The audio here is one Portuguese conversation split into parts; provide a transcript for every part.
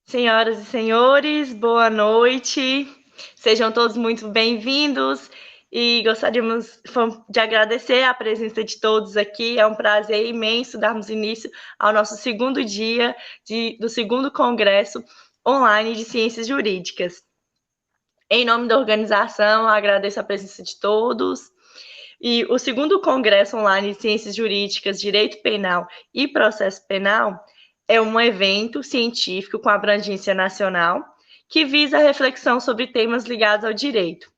Senhoras e senhores, boa noite. Sejam todos muito bem-vindos e gostaríamos de agradecer a presença de todos aqui. É um prazer imenso darmos início ao nosso segundo dia do segundo Congresso Online de Ciências Jurídicas. Em nome da organização, agradeço a presença de todos. E o segundo Congresso Online de Ciências Jurídicas, Direito Penal e Processo Penal é um evento científico com abrangência nacional que visa a reflexão sobre temas ligados ao direito.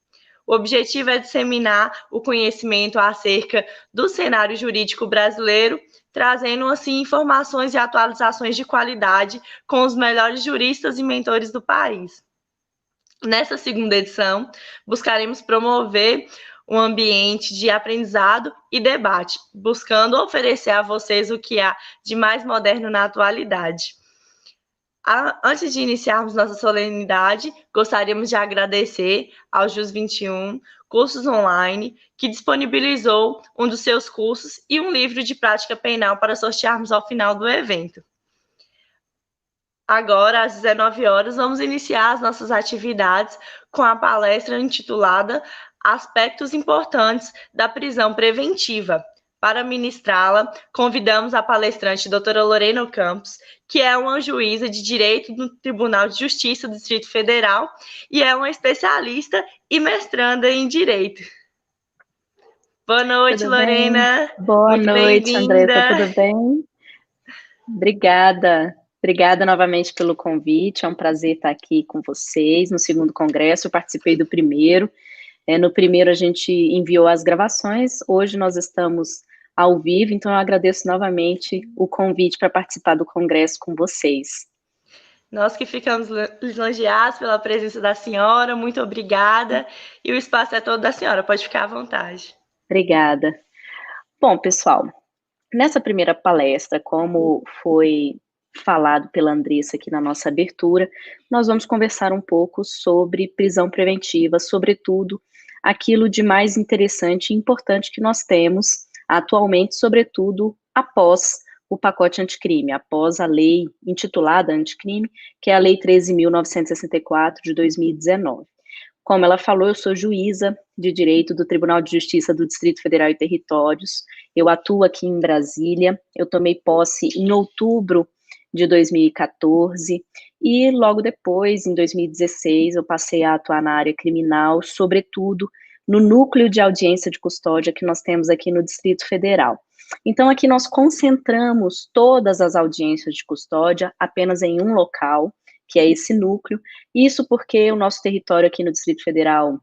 O objetivo é disseminar o conhecimento acerca do cenário jurídico brasileiro, trazendo, assim, informações e atualizações de qualidade com os melhores juristas e mentores do país. Nessa segunda edição, buscaremos promover um ambiente de aprendizado e debate, buscando oferecer a vocês o que há de mais moderno na atualidade. Antes de iniciarmos nossa solenidade, gostaríamos de agradecer ao JUS 21 Cursos Online, que disponibilizou um dos seus cursos e um livro de prática penal para sortearmos ao final do evento. Agora, às 19 horas, vamos iniciar as nossas atividades com a palestra intitulada Aspectos Importantes da Prisão Preventiva. Para ministrá-la, convidamos a palestrante doutora Lorena Campos, que é uma juíza de Direito do Tribunal de Justiça do Distrito Federal e é uma especialista e mestranda em Direito. Boa noite, Tudo Lorena. bem? Boa Muito noite, Andressa, bem-vinda. tudo bem? Obrigada. Obrigada novamente pelo convite. É um prazer estar aqui com vocês no segundo congresso. Eu participei do primeiro. No primeiro a gente enviou as gravações. Hoje nós estamos ao vivo, então eu agradeço novamente o convite para participar do congresso com vocês. Nós que ficamos lisonjeados pela presença da senhora, muito obrigada. E o espaço é todo da senhora, pode ficar à vontade. Obrigada. Bom, pessoal, nessa primeira palestra, como foi falado pela Andressa aqui na nossa abertura, nós vamos conversar um pouco sobre prisão preventiva, sobretudo aquilo de mais interessante e importante que nós temos atualmente, sobretudo após o pacote anticrime, após a lei intitulada anticrime, que é a Lei 13.964 de 2019. Como ela falou, eu sou juíza de Direito do Tribunal de Justiça do Distrito Federal e Territórios. Eu atuo aqui em Brasília. Eu tomei posse em outubro de 2014 e logo depois, em 2016, eu passei a atuar na área criminal, sobretudo no núcleo de audiência de custódia que nós temos aqui no Distrito Federal. Então, aqui nós concentramos todas as audiências de custódia apenas em um local, que é esse núcleo. Isso porque o nosso território aqui no Distrito Federal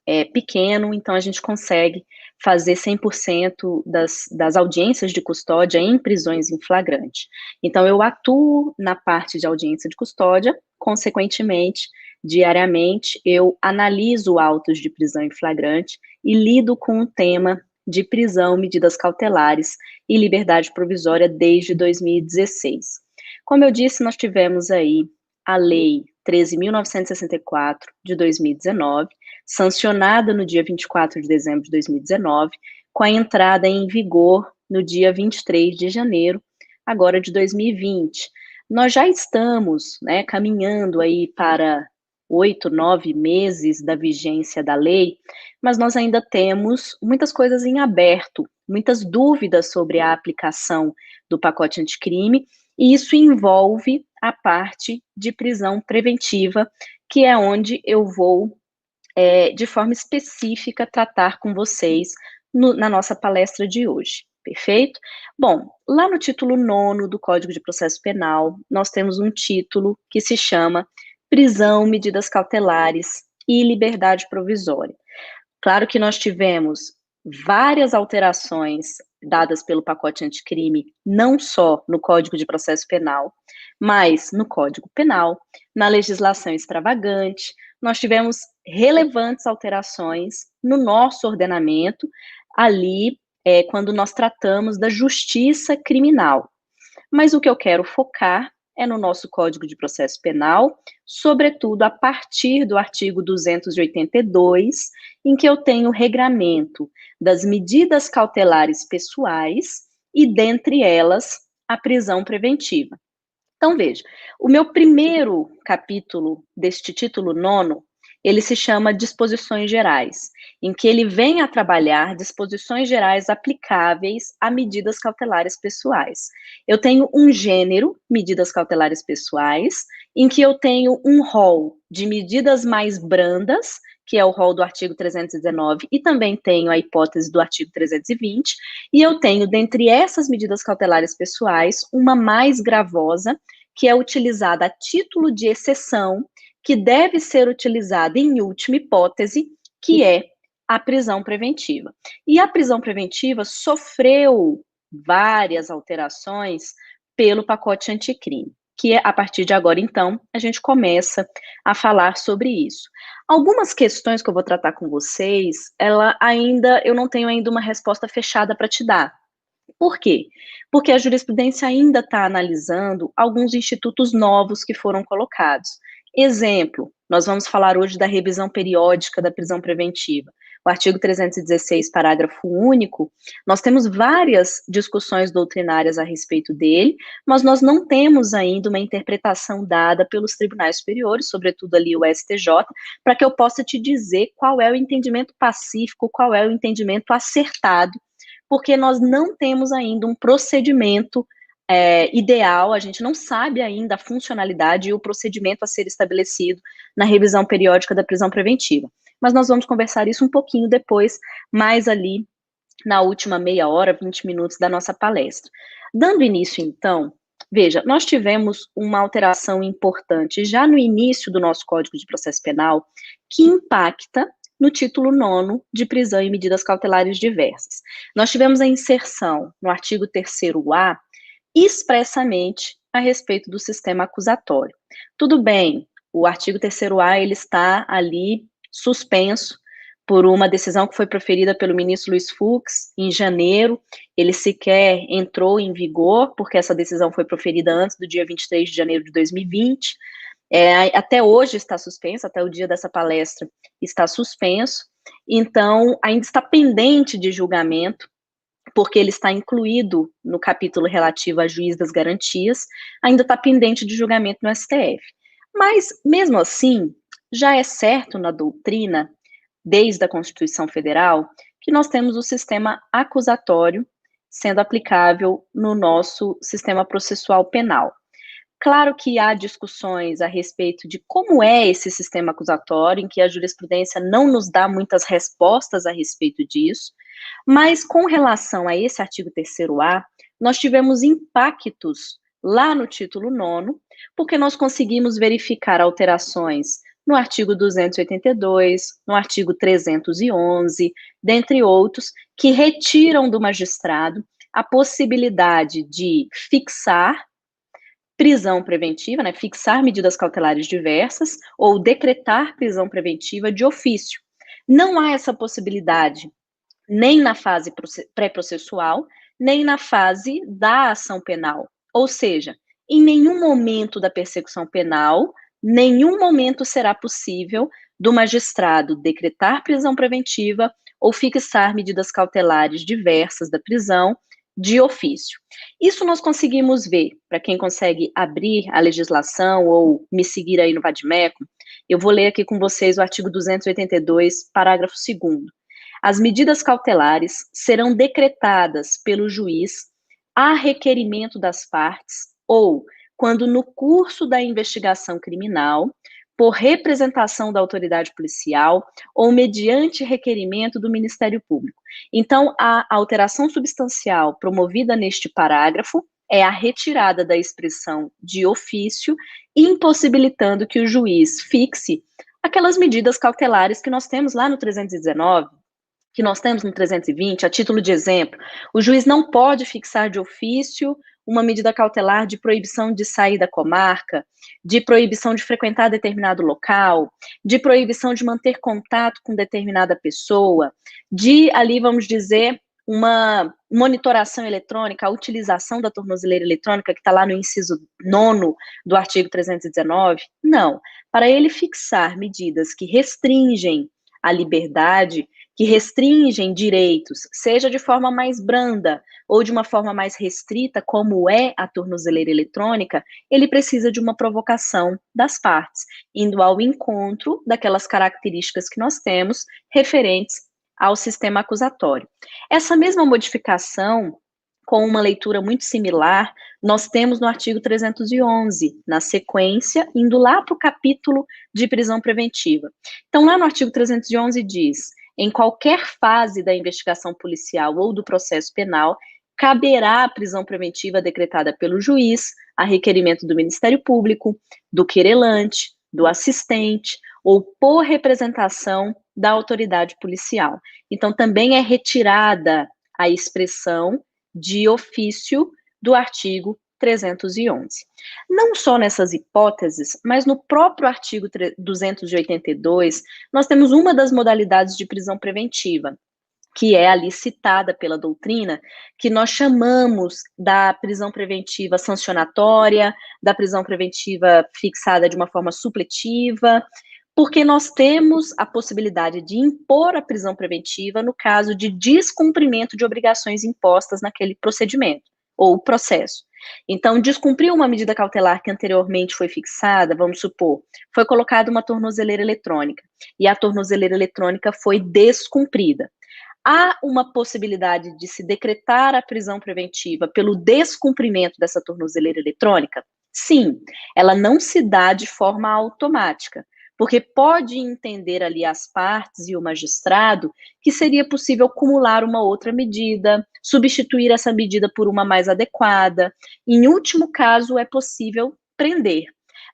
é pequeno, então a gente consegue fazer 100% das audiências de custódia em prisões em flagrante. Então, eu atuo na parte de audiência de custódia, consequentemente, diariamente, eu analiso autos de prisão em flagrante e lido com o tema de prisão, medidas cautelares e liberdade provisória desde 2016. Como eu disse, nós tivemos aí a Lei 13.964 de 2019, sancionada no dia 24 de dezembro de 2019, com a entrada em vigor no dia 23 de janeiro, agora de 2020. Nós já estamos, caminhando aí para 8, 9 meses da vigência da lei, mas nós ainda temos muitas coisas em aberto, muitas dúvidas sobre a aplicação do pacote anticrime, e isso envolve a parte de prisão preventiva, que é onde eu vou, de forma específica, tratar com vocês na nossa palestra de hoje, perfeito? Bom, lá no título 9º do Código de Processo Penal, nós temos um título que se chama Prisão, Medidas Cautelares e Liberdade Provisória. Claro que nós tivemos várias alterações dadas pelo pacote anticrime, não só no Código de Processo Penal, mas no Código Penal, na legislação extravagante. Nós tivemos relevantes alterações no nosso ordenamento, ali, quando nós tratamos da justiça criminal. Mas o que eu quero focar é no nosso Código de Processo Penal, sobretudo a partir do artigo 282, em que eu tenho o regramento das medidas cautelares pessoais e, dentre elas, a prisão preventiva. Então, veja, o meu primeiro capítulo deste título nono, ele se chama Disposições Gerais, em que ele vem a trabalhar disposições gerais aplicáveis a medidas cautelares pessoais. Eu tenho um gênero, medidas cautelares pessoais, em que eu tenho um rol de medidas mais brandas, que é o rol do artigo 319, e também tenho a hipótese do artigo 320, e eu tenho, dentre essas medidas cautelares pessoais, uma mais gravosa, que é utilizada a título de exceção, que deve ser utilizada em última hipótese, que é a prisão preventiva. E a prisão preventiva sofreu várias alterações pelo pacote anticrime, que a partir de agora, então, a gente começa a falar sobre isso. Algumas questões que eu vou tratar com vocês, eu não tenho ainda uma resposta fechada para te dar. Por quê? Porque a jurisprudência ainda está analisando alguns institutos novos que foram colocados. Exemplo, nós vamos falar hoje da revisão periódica da prisão preventiva. O artigo 316, parágrafo único, nós temos várias discussões doutrinárias a respeito dele, mas nós não temos ainda uma interpretação dada pelos tribunais superiores, sobretudo ali o STJ, para que eu possa te dizer qual é o entendimento pacífico, qual é o entendimento acertado, porque nós não temos ainda um procedimento ideal, a gente não sabe ainda a funcionalidade e o procedimento a ser estabelecido na revisão periódica da prisão preventiva. Mas nós vamos conversar isso um pouquinho depois, mais ali na última meia hora, 20 minutos da nossa palestra. Dando início, então, veja, nós tivemos uma alteração importante já no início do nosso Código de Processo Penal, que impacta no título 9º de prisão e medidas cautelares diversas. Nós tivemos a inserção no artigo 3º-A, expressamente a respeito do sistema acusatório. Tudo bem, o artigo 3º-A, ele está ali suspenso por uma decisão que foi proferida pelo ministro Luiz Fux em janeiro, ele sequer entrou em vigor, porque essa decisão foi proferida antes do dia 23 de janeiro de 2020, até hoje está suspenso, até o dia dessa palestra está suspenso, então ainda está pendente de julgamento, porque ele está incluído no capítulo relativo a juiz das garantias, ainda está pendente de julgamento no STF. Mas, mesmo assim, já é certo na doutrina, desde a Constituição Federal, que nós temos o sistema acusatório sendo aplicável no nosso sistema processual penal. Claro que há discussões a respeito de como é esse sistema acusatório, em que a jurisprudência não nos dá muitas respostas a respeito disso, mas com relação a esse artigo 3º-A, nós tivemos impactos lá no título 9º, porque nós conseguimos verificar alterações no artigo 282, no artigo 311, dentre outros, que retiram do magistrado a possibilidade de fixar prisão preventiva, né, fixar medidas cautelares diversas ou decretar prisão preventiva de ofício. Não há essa possibilidade nem na fase pré-processual, nem na fase da ação penal. Ou seja, em nenhum momento da persecução penal, nenhum momento será possível do magistrado decretar prisão preventiva ou fixar medidas cautelares diversas da prisão de ofício. Isso nós conseguimos ver, para quem consegue abrir a legislação ou me seguir aí no Vadimeco, eu vou ler aqui com vocês o artigo 282, parágrafo 2º. As medidas cautelares serão decretadas pelo juiz a requerimento das partes ou, quando no curso da investigação criminal, por representação da autoridade policial ou mediante requerimento do Ministério Público. Então, a alteração substancial promovida neste parágrafo é a retirada da expressão de ofício, impossibilitando que o juiz fixe aquelas medidas cautelares que nós temos lá no 319, que nós temos no 320, a título de exemplo. O juiz não pode fixar de ofício uma medida cautelar de proibição de sair da comarca, de proibição de frequentar determinado local, de proibição de manter contato com determinada pessoa, de ali, vamos dizer, uma monitoração eletrônica, a utilização da tornozeleira eletrônica, que está lá no inciso 9º do artigo 319. Não. Para ele fixar medidas que restringem a liberdade, que restringem direitos, seja de forma mais branda ou de uma forma mais restrita, como é a tornozeleira eletrônica, ele precisa de uma provocação das partes, indo ao encontro daquelas características que nós temos referentes ao sistema acusatório. Essa mesma modificação, com uma leitura muito similar, nós temos no artigo 311, na sequência, indo lá para o capítulo de prisão preventiva. Então, lá no artigo 311 diz: em qualquer fase da investigação policial ou do processo penal, caberá a prisão preventiva decretada pelo juiz, a requerimento do Ministério Público, do querelante, do assistente, ou por representação da autoridade policial. Então, também é retirada a expressão de ofício do artigo 311. Não só nessas hipóteses, mas no próprio artigo 282, nós temos uma das modalidades de prisão preventiva, que é ali citada pela doutrina, que nós chamamos da prisão preventiva sancionatória, da prisão preventiva fixada de uma forma supletiva, porque nós temos a possibilidade de impor a prisão preventiva no caso de descumprimento de obrigações impostas naquele procedimento ou processo. Então, descumprir uma medida cautelar que anteriormente foi fixada, vamos supor, foi colocada uma tornozeleira eletrônica e a tornozeleira eletrônica foi descumprida. Há uma possibilidade de se decretar a prisão preventiva pelo descumprimento dessa tornozeleira eletrônica? Sim, ela não se dá de forma automática, porque pode entender ali as partes e o magistrado que seria possível acumular uma outra medida, substituir essa medida por uma mais adequada. Em último caso, é possível prender.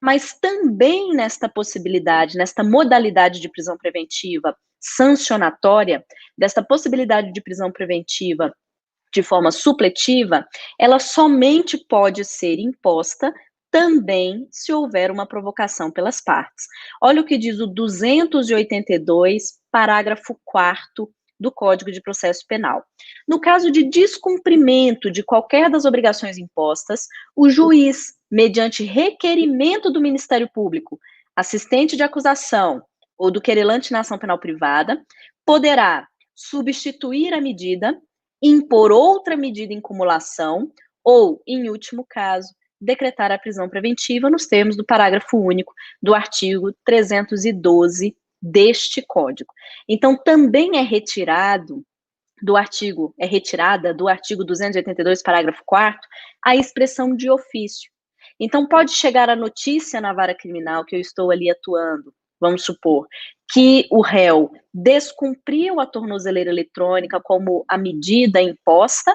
Mas também nesta possibilidade, nesta modalidade de prisão preventiva sancionatória, desta possibilidade de prisão preventiva de forma supletiva, ela somente pode ser imposta também se houver uma provocação pelas partes. Olha o que diz o 282, parágrafo 4º do Código de Processo Penal. No caso de descumprimento de qualquer das obrigações impostas, o juiz, mediante requerimento do Ministério Público, assistente de acusação ou do querelante na ação penal privada, poderá substituir a medida, impor outra medida em cumulação ou, em último caso, decretar a prisão preventiva nos termos do parágrafo único do artigo 312 deste Código. Então, também é retirada do artigo 282, parágrafo 4º, a expressão de ofício. Então, pode chegar a notícia na vara criminal que eu estou ali atuando, vamos supor, que o réu descumpriu a tornozeleira eletrônica como a medida imposta,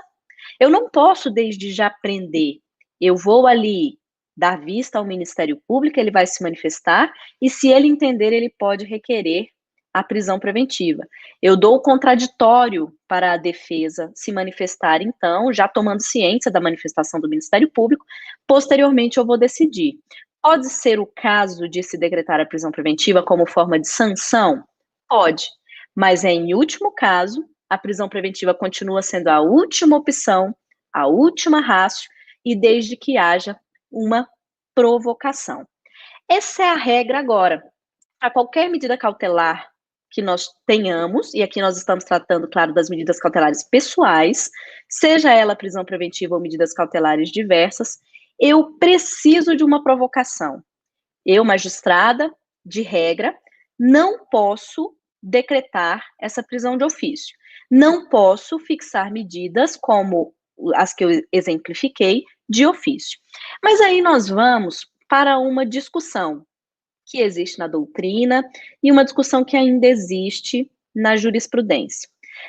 eu não posso desde já prender. Eu vou ali dar vista ao Ministério Público, ele vai se manifestar, e se ele entender, ele pode requerer a prisão preventiva. Eu dou o contraditório para a defesa se manifestar, então, já tomando ciência da manifestação do Ministério Público, posteriormente eu vou decidir. Pode ser o caso de se decretar a prisão preventiva como forma de sanção? Pode, mas em último caso, a prisão preventiva continua sendo a última opção, a última ratio, e desde que haja uma provocação. Essa é a regra agora. Para qualquer medida cautelar que nós tenhamos, e aqui nós estamos tratando, claro, das medidas cautelares pessoais, seja ela prisão preventiva ou medidas cautelares diversas, eu preciso de uma provocação. Eu, magistrada, de regra, não posso decretar essa prisão de ofício. Não posso fixar medidas como as que eu exemplifiquei de ofício. Mas aí nós vamos para uma discussão que existe na doutrina e uma discussão que ainda existe na jurisprudência.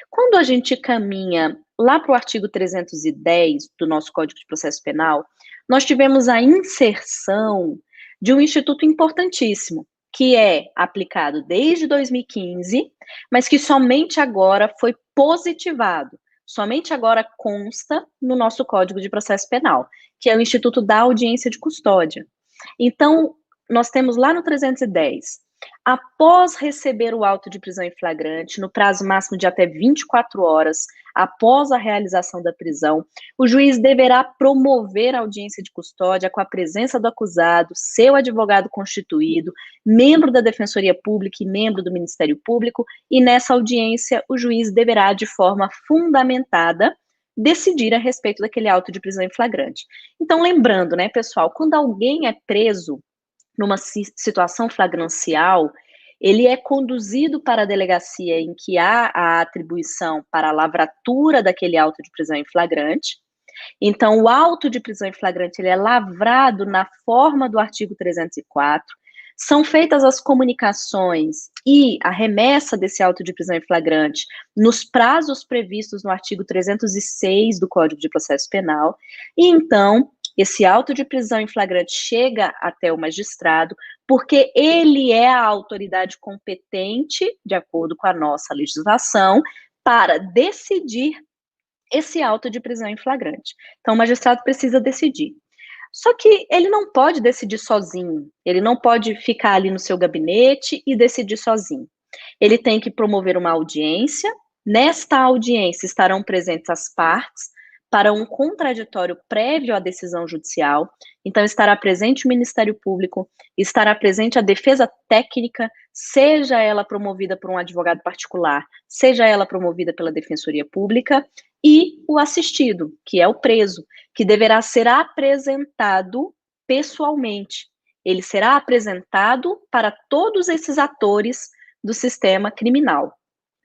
Quando a gente caminha lá para o artigo 310 do nosso Código de Processo Penal, nós tivemos a inserção de um instituto importantíssimo, que é aplicado desde 2015, mas que somente agora foi positivado, somente agora consta no nosso Código de Processo Penal, que é o Instituto da Audiência de Custódia. Então, nós temos lá no 310, após receber o auto de prisão em flagrante, no prazo máximo de até 24 horas, após a realização da prisão, o juiz deverá promover a audiência de custódia com a presença do acusado, seu advogado constituído, membro da Defensoria Pública e membro do Ministério Público, e nessa audiência o juiz deverá, de forma fundamentada, decidir a respeito daquele auto de prisão em flagrante. Então, lembrando, né, pessoal, quando alguém é preso numa situação flagrancial, ele é conduzido para a delegacia em que há a atribuição para a lavratura daquele auto de prisão em flagrante. Então, o auto de prisão em flagrante ele é lavrado na forma do artigo 304, são feitas as comunicações e a remessa desse auto de prisão em flagrante nos prazos previstos no artigo 306 do Código de Processo Penal, e então esse auto de prisão em flagrante chega até o magistrado, porque ele é a autoridade competente, de acordo com a nossa legislação, para decidir esse auto de prisão em flagrante. Então, o magistrado precisa decidir. Só que ele não pode decidir sozinho, ele não pode ficar ali no seu gabinete e decidir sozinho. Ele tem que promover uma audiência, nesta audiência estarão presentes as partes, para um contraditório prévio à decisão judicial, então estará presente o Ministério Público, estará presente a defesa técnica, seja ela promovida por um advogado particular, seja ela promovida pela Defensoria Pública, e o assistido, que é o preso, que deverá ser apresentado pessoalmente. Ele será apresentado para todos esses atores do sistema criminal.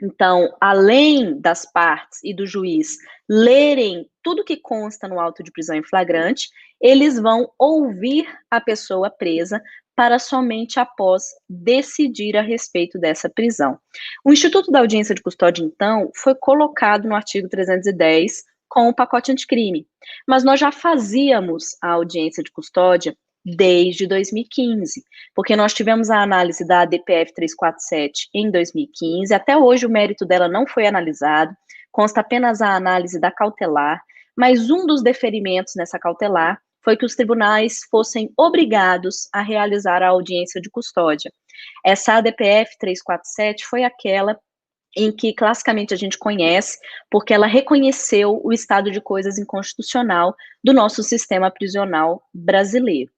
Então, além das partes e do juiz lerem tudo que consta no auto de prisão em flagrante, eles vão ouvir a pessoa presa para somente após decidir a respeito dessa prisão. O Instituto da Audiência de Custódia, então, foi colocado no artigo 310 com o pacote anticrime, mas nós já fazíamos a audiência de custódia desde 2015, porque nós tivemos a análise da ADPF 347 em 2015, até hoje o mérito dela não foi analisado, consta apenas a análise da cautelar, mas um dos deferimentos nessa cautelar foi que os tribunais fossem obrigados a realizar a audiência de custódia. Essa ADPF 347 foi aquela em que classicamente a gente conhece, porque ela reconheceu o estado de coisas inconstitucional do nosso sistema prisional brasileiro.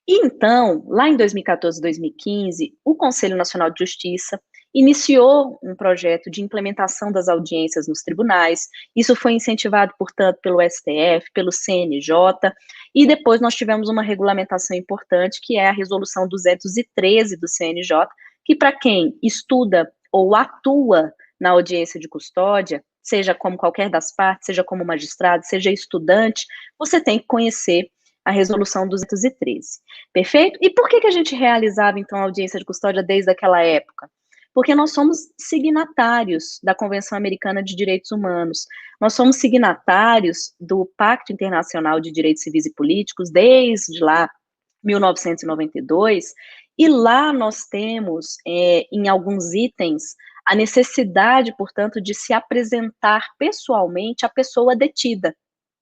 E então, lá em 2014 e 2015, o Conselho Nacional de Justiça iniciou um projeto de implementação das audiências nos tribunais. Isso foi incentivado, portanto, pelo STF, pelo CNJ, e depois nós tivemos uma regulamentação importante, que é a Resolução 213 do CNJ, que para quem estuda ou atua na audiência de custódia, seja como qualquer das partes, seja como magistrado, seja estudante, você tem que conhecer a Resolução 213. Perfeito? E por que a gente realizava, então, a audiência de custódia desde aquela época? Porque nós somos signatários da Convenção Americana de Direitos Humanos, nós somos signatários do Pacto Internacional de Direitos Civis e Políticos desde lá, 1992, e lá nós temos, em alguns itens, a necessidade, portanto, de se apresentar pessoalmente à pessoa detida.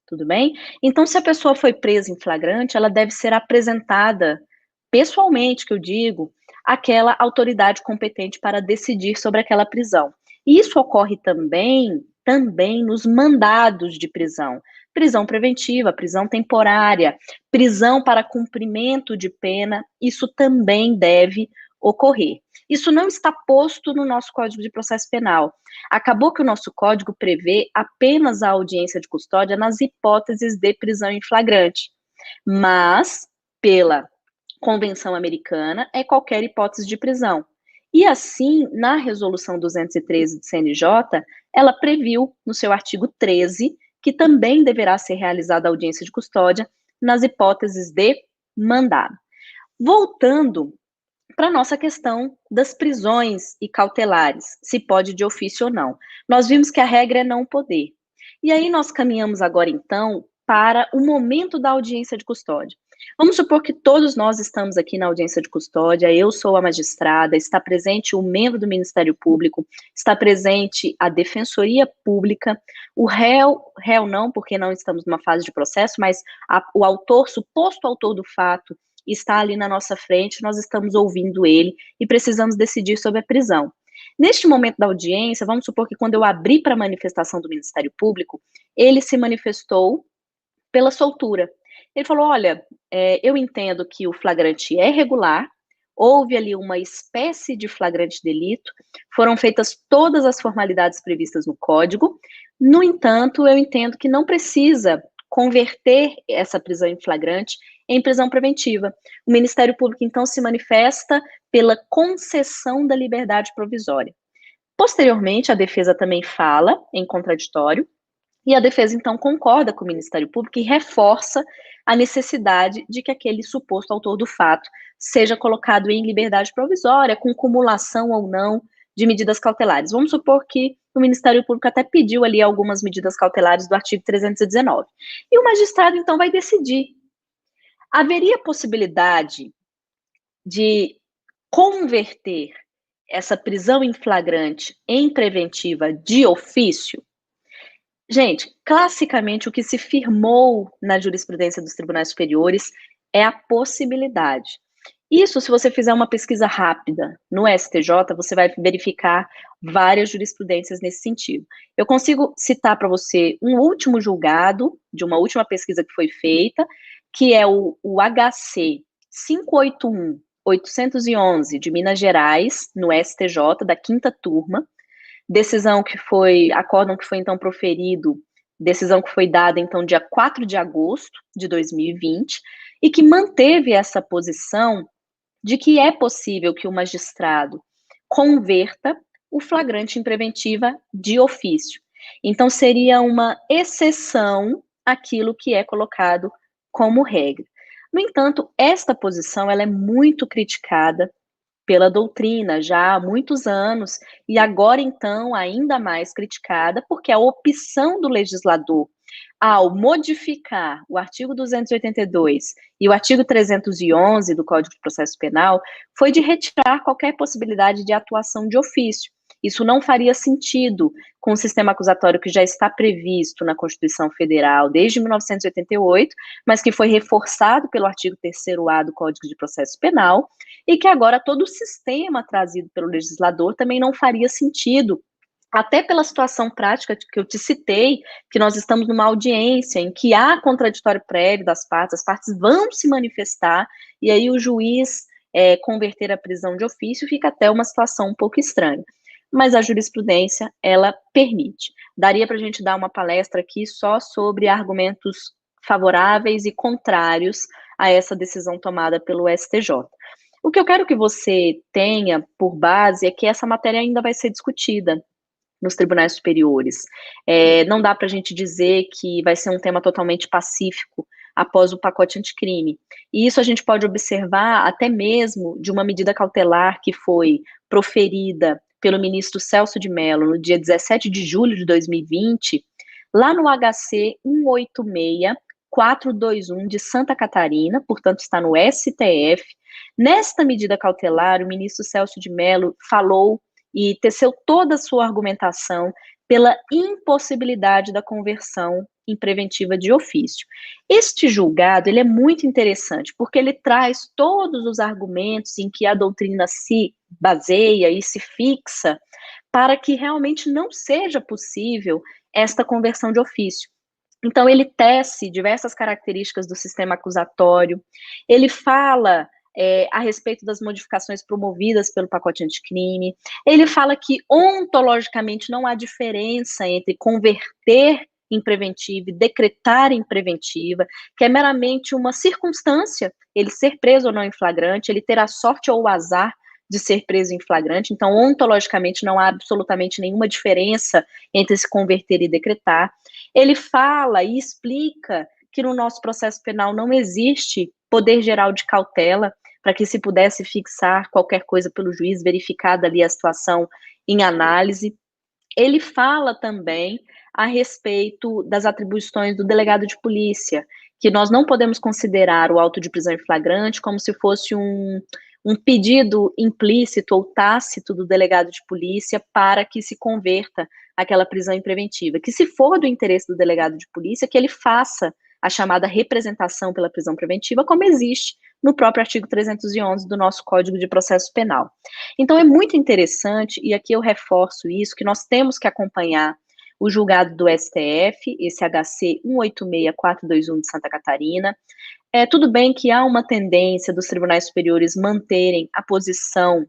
Tudo bem? Então, se a pessoa foi presa em flagrante, ela deve ser apresentada pessoalmente, que eu digo, àquela autoridade competente para decidir sobre aquela prisão. Isso ocorre também nos mandados de prisão. Prisão preventiva, prisão temporária, prisão para cumprimento de pena, isso também deve ocorrer. Isso não está posto no nosso Código de Processo Penal. Acabou que o nosso código prevê apenas a audiência de custódia nas hipóteses de prisão em flagrante, mas, pela Convenção Americana, é qualquer hipótese de prisão. E assim, na Resolução 213 do CNJ, ela previu, no seu artigo 13, que também deverá ser realizada a audiência de custódia nas hipóteses de mandado. Voltando para a nossa questão das prisões e cautelares, se pode de ofício ou não. Nós vimos que a regra é não poder. E aí nós caminhamos agora, então, para o momento da audiência de custódia. Vamos supor que todos nós estamos aqui na audiência de custódia, eu sou a magistrada, está presente o membro do Ministério Público, está presente a Defensoria Pública, o réu não, porque não estamos numa fase de processo, mas o autor, suposto autor do fato, está ali na nossa frente, nós estamos ouvindo ele e precisamos decidir sobre a prisão. Neste momento da audiência, vamos supor que quando eu abri para a manifestação do Ministério Público, ele se manifestou pela soltura. Ele falou, olha, eu entendo que o flagrante é regular, houve ali uma espécie de flagrante delito, foram feitas todas as formalidades previstas no Código, no entanto, eu entendo que não precisa converter essa prisão em flagrante em prisão preventiva. O Ministério Público, então, se manifesta pela concessão da liberdade provisória. Posteriormente, a defesa também fala em contraditório, e a defesa, então, concorda com o Ministério Público e reforça a necessidade de que aquele suposto autor do fato seja colocado em liberdade provisória, com cumulação ou não de medidas cautelares. Vamos supor que o Ministério Público até pediu ali algumas medidas cautelares do artigo 319. E o magistrado, então, vai decidir. Haveria possibilidade de converter essa prisão em flagrante em preventiva de ofício? Gente, classicamente o que se firmou na jurisprudência dos tribunais superiores é a possibilidade. Isso, se você fizer uma pesquisa rápida no STJ, você vai verificar várias jurisprudências nesse sentido. Eu consigo citar para você um último julgado de uma última pesquisa que foi feita, que é o HC 581-811 de Minas Gerais, no STJ, da quinta turma, acórdão que foi então proferido, decisão que foi dada então dia 4 de agosto de 2020, e que manteve essa posição de que é possível que o magistrado converta o flagrante em preventiva de ofício. Então, seria uma exceção àquilo que é colocado como regra. No entanto, esta posição ela é muito criticada pela doutrina já há muitos anos, e agora, então, ainda mais criticada, porque a opção do legislador, ao modificar o artigo 282 e o artigo 311 do Código de Processo Penal, foi de retirar qualquer possibilidade de atuação de ofício. Isso não faria sentido com o sistema acusatório que já está previsto na Constituição Federal desde 1988, mas que foi reforçado pelo artigo 3º-A do Código de Processo Penal, e que agora todo o sistema trazido pelo legislador também não faria sentido, até pela situação prática que eu te citei, que nós estamos numa audiência em que há contraditório prévio das partes, as partes vão se manifestar, e aí o juiz converter a prisão de ofício fica até uma situação um pouco estranha. Mas a jurisprudência, ela permite. Daria para a gente dar uma palestra aqui só sobre argumentos favoráveis e contrários a essa decisão tomada pelo STJ. O que eu quero que você tenha por base é que essa matéria ainda vai ser discutida nos tribunais superiores. Não dá para a gente dizer que vai ser um tema totalmente pacífico após o pacote anticrime. E isso a gente pode observar até mesmo de uma medida cautelar que foi proferida pelo ministro Celso de Mello no dia 17 de julho de 2020, lá no HC 186-421 de Santa Catarina, portanto está no STF. Nesta medida cautelar, o ministro Celso de Mello falou e teceu toda a sua argumentação pela impossibilidade da conversão em preventiva de ofício. Este julgado, ele é muito interessante, porque ele traz todos os argumentos em que a doutrina se baseia e se fixa para que realmente não seja possível esta conversão de ofício. Então, ele tece diversas características do sistema acusatório, ele fala a respeito das modificações promovidas pelo pacote anticrime, ele fala que ontologicamente não há diferença entre converter em preventiva e decretar em preventiva, que é meramente uma circunstância, ele ser preso ou não em flagrante, ele ter a sorte ou o azar de ser preso em flagrante, então ontologicamente não há absolutamente nenhuma diferença entre se converter e decretar. Ele fala e explica que no nosso processo penal não existe poder geral de cautela, para que se pudesse fixar qualquer coisa pelo juiz, verificada ali a situação em análise. Ele fala também a respeito das atribuições do delegado de polícia, que nós não podemos considerar o auto de prisão em flagrante como se fosse um pedido implícito ou tácito do delegado de polícia para que se converta aquela prisão em preventiva, que se for do interesse do delegado de polícia, que ele faça a chamada representação pela prisão preventiva, como existe no próprio artigo 311 do nosso Código de Processo Penal. Então, é muito interessante, e aqui eu reforço isso, que nós temos que acompanhar o julgado do STF, esse HC 186421 de Santa Catarina. Tudo bem que há uma tendência dos tribunais superiores manterem a posição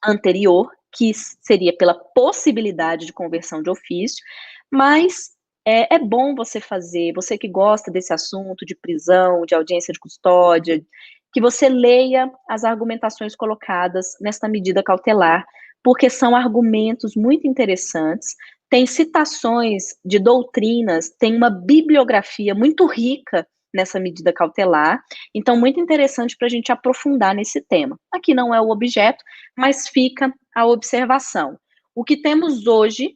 anterior, que seria pela possibilidade de conversão de ofício, mas é bom você fazer, você que gosta desse assunto de prisão, de audiência de custódia, que você leia as argumentações colocadas nesta medida cautelar, porque são argumentos muito interessantes, tem citações de doutrinas, tem uma bibliografia muito rica nessa medida cautelar, então muito interessante para a gente aprofundar nesse tema. Aqui não é o objeto, mas fica a observação. O que temos hoje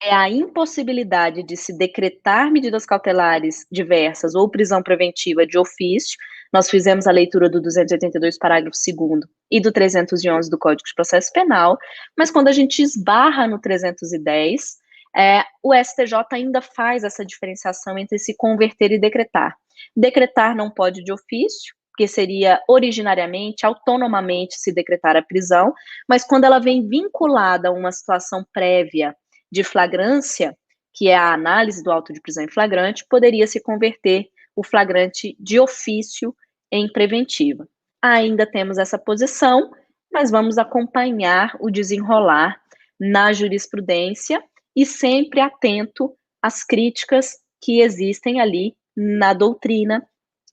é a impossibilidade de se decretar medidas cautelares diversas ou prisão preventiva de ofício. Nós fizemos a leitura do 282, parágrafo 2º, e do 311 do Código de Processo Penal, mas quando a gente esbarra no 310, o STJ ainda faz essa diferenciação entre se converter e decretar. Decretar não pode de ofício, porque seria originariamente, autonomamente se decretar a prisão, mas quando ela vem vinculada a uma situação prévia de flagrância, que é a análise do auto de prisão em flagrante, poderia se converter o flagrante de ofício em preventiva. Ainda temos essa posição, mas vamos acompanhar o desenrolar na jurisprudência e sempre atento às críticas que existem ali na doutrina,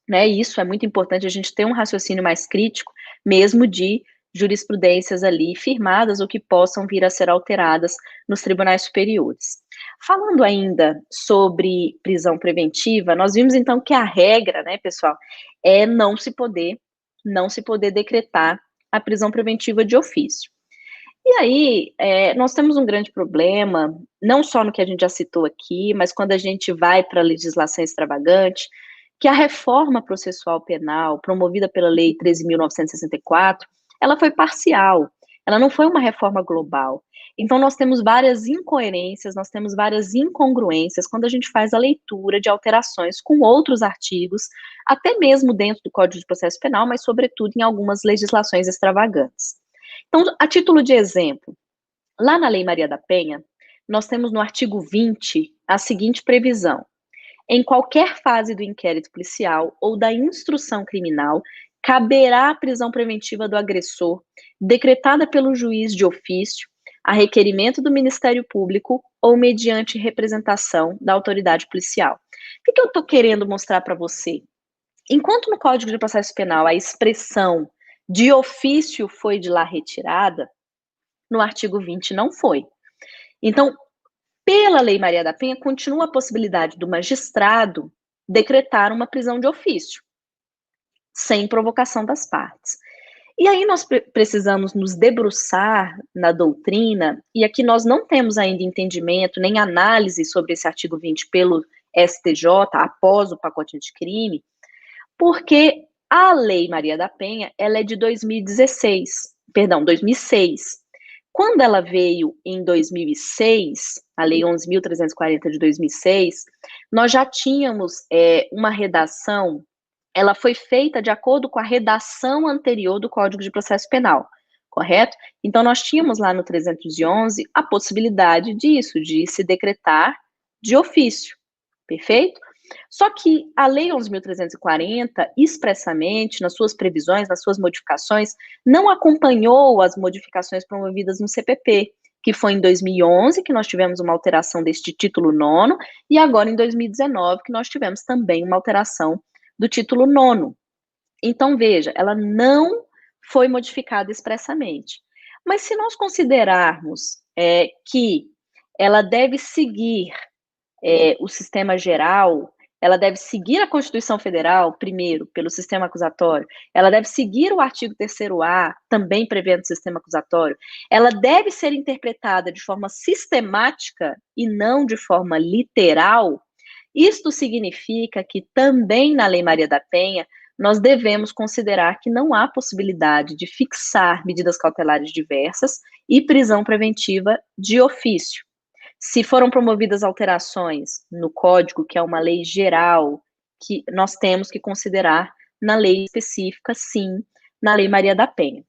né? Isso é muito importante, a gente ter um raciocínio mais crítico, mesmo de jurisprudências ali firmadas ou que possam vir a ser alteradas nos tribunais superiores. Falando ainda sobre prisão preventiva, nós vimos então que a regra, né, pessoal, é não se poder decretar a prisão preventiva de ofício. E aí, nós temos um grande problema, não só no que a gente já citou aqui, mas quando a gente vai para a legislação extravagante, que a reforma processual penal, promovida pela Lei 13.964, ela foi parcial, ela não foi uma reforma global. Então, nós temos várias incoerências, nós temos várias incongruências quando a gente faz a leitura de alterações com outros artigos, até mesmo dentro do Código de Processo Penal, mas, sobretudo, em algumas legislações extravagantes. Então, a título de exemplo, lá na Lei Maria da Penha, nós temos no artigo 20 a seguinte previsão: em qualquer fase do inquérito policial ou da instrução criminal, caberá a prisão preventiva do agressor, decretada pelo juiz de ofício, a requerimento do Ministério Público ou mediante representação da autoridade policial. O que eu estou querendo mostrar para você? Enquanto no Código de Processo Penal a expressão de ofício foi de lá retirada, no artigo 20 não foi. Então, pela Lei Maria da Penha, continua a possibilidade do magistrado decretar uma prisão de ofício, sem provocação das partes. E aí nós precisamos nos debruçar na doutrina, e aqui nós não temos ainda entendimento, nem análise sobre esse artigo 20 pelo STJ, após o pacote anticrime, porque a Lei Maria da Penha, ela é de 2006. Quando ela veio em 2006, a Lei 11.340 de 2006, nós já tínhamos uma redação, ela foi feita de acordo com a redação anterior do Código de Processo Penal, correto? Então, nós tínhamos lá no 311 a possibilidade disso, de se decretar de ofício, perfeito? Só que a Lei 11.340, expressamente, nas suas previsões, nas suas modificações, não acompanhou as modificações promovidas no CPP, que foi em 2011 que nós tivemos uma alteração deste título 9º, e agora em 2019 que nós tivemos também uma alteração do título 9º. Então, veja, ela não foi modificada expressamente. Mas se nós considerarmos que ela deve seguir o sistema geral, ela deve seguir a Constituição Federal, primeiro, pelo sistema acusatório, ela deve seguir o artigo 3º-A, também prevendo o sistema acusatório, ela deve ser interpretada de forma sistemática e não de forma literal. Isto significa que também na Lei Maria da Penha, nós devemos considerar que não há possibilidade de fixar medidas cautelares diversas e prisão preventiva de ofício. Se foram promovidas alterações no Código, que é uma lei geral, que nós temos que considerar na lei específica, sim, na Lei Maria da Penha.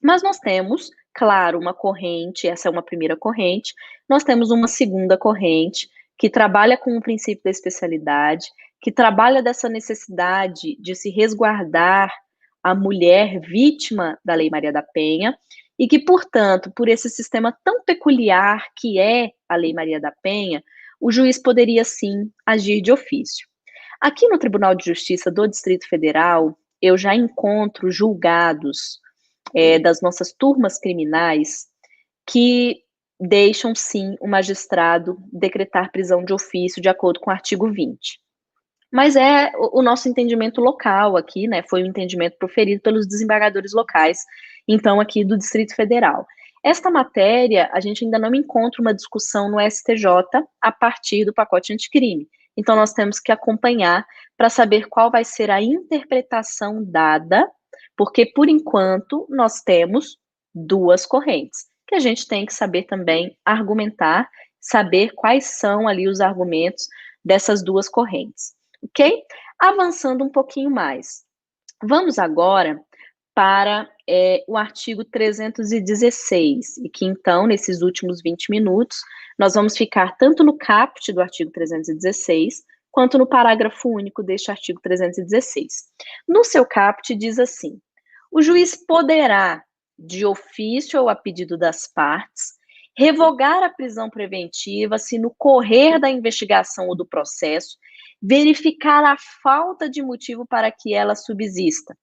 Mas nós temos, claro, uma corrente, essa é uma primeira corrente, nós temos uma segunda corrente que trabalha com o princípio da especialidade, que trabalha dessa necessidade de se resguardar a mulher vítima da Lei Maria da Penha, e que, portanto, por esse sistema tão peculiar que é a Lei Maria da Penha, o juiz poderia, sim, agir de ofício. Aqui no Tribunal de Justiça do Distrito Federal, eu já encontro julgados das nossas turmas criminais que deixam, sim, o magistrado decretar prisão de ofício de acordo com o artigo 20. Mas é o nosso entendimento local aqui, né? Foi o entendimento proferido pelos desembargadores locais, então, aqui do Distrito Federal. Esta matéria, a gente ainda não encontra uma discussão no STJ a partir do pacote anticrime. Então, nós temos que acompanhar para saber qual vai ser a interpretação dada, porque, por enquanto, nós temos duas correntes, que a gente tem que saber também argumentar, saber quais são ali os argumentos dessas duas correntes. Ok? Avançando um pouquinho mais. Vamos agora para o artigo 316, e que então, nesses últimos 20 minutos, nós vamos ficar tanto no caput do artigo 316, quanto no parágrafo único deste artigo 316. No seu caput diz assim: o juiz poderá, de ofício ou a pedido das partes, revogar a prisão preventiva se no correr da investigação ou do processo verificar a falta de motivo para que ela subsista,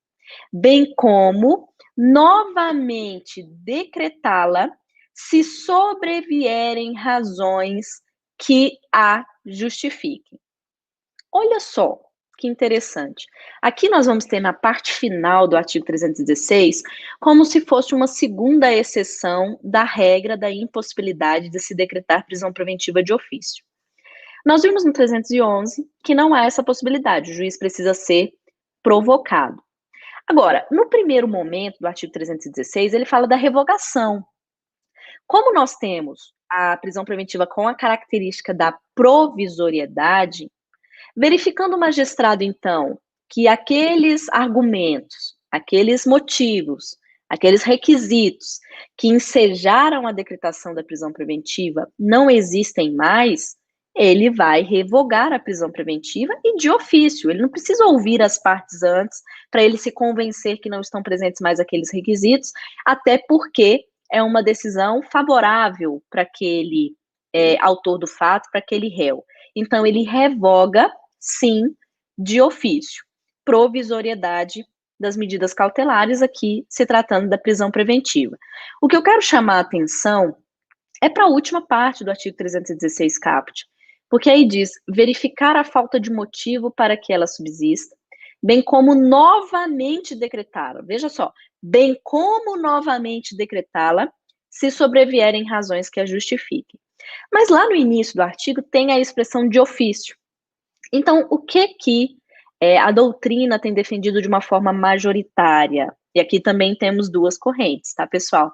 bem como novamente decretá-la se sobrevierem razões que a justifiquem. Olha só que interessante. Aqui nós vamos ter na parte final do artigo 316 como se fosse uma segunda exceção da regra da impossibilidade de se decretar prisão preventiva de ofício. Nós vimos no 311 que não há essa possibilidade, o juiz precisa ser provocado. Agora, no primeiro momento do artigo 316, ele fala da revogação. Como nós temos a prisão preventiva com a característica da provisoriedade, verificando o magistrado, então, que aqueles argumentos, aqueles motivos, aqueles requisitos que ensejaram a decretação da prisão preventiva não existem mais, ele vai revogar a prisão preventiva e de ofício. Ele não precisa ouvir as partes antes para ele se convencer que não estão presentes mais aqueles requisitos, até porque é uma decisão favorável para aquele autor do fato, para aquele réu. Então, ele revoga, sim, de ofício. Provisoriedade das medidas cautelares, aqui se tratando da prisão preventiva. O que eu quero chamar a atenção é para a última parte do artigo 316 caput, porque aí diz verificar a falta de motivo para que ela subsista, bem como novamente decretá-la. Veja só, bem como novamente decretá-la, se sobrevierem razões que a justifiquem. Mas lá no início do artigo tem a expressão de ofício. Então, o que a doutrina tem defendido de uma forma majoritária? E aqui também temos duas correntes, tá, pessoal?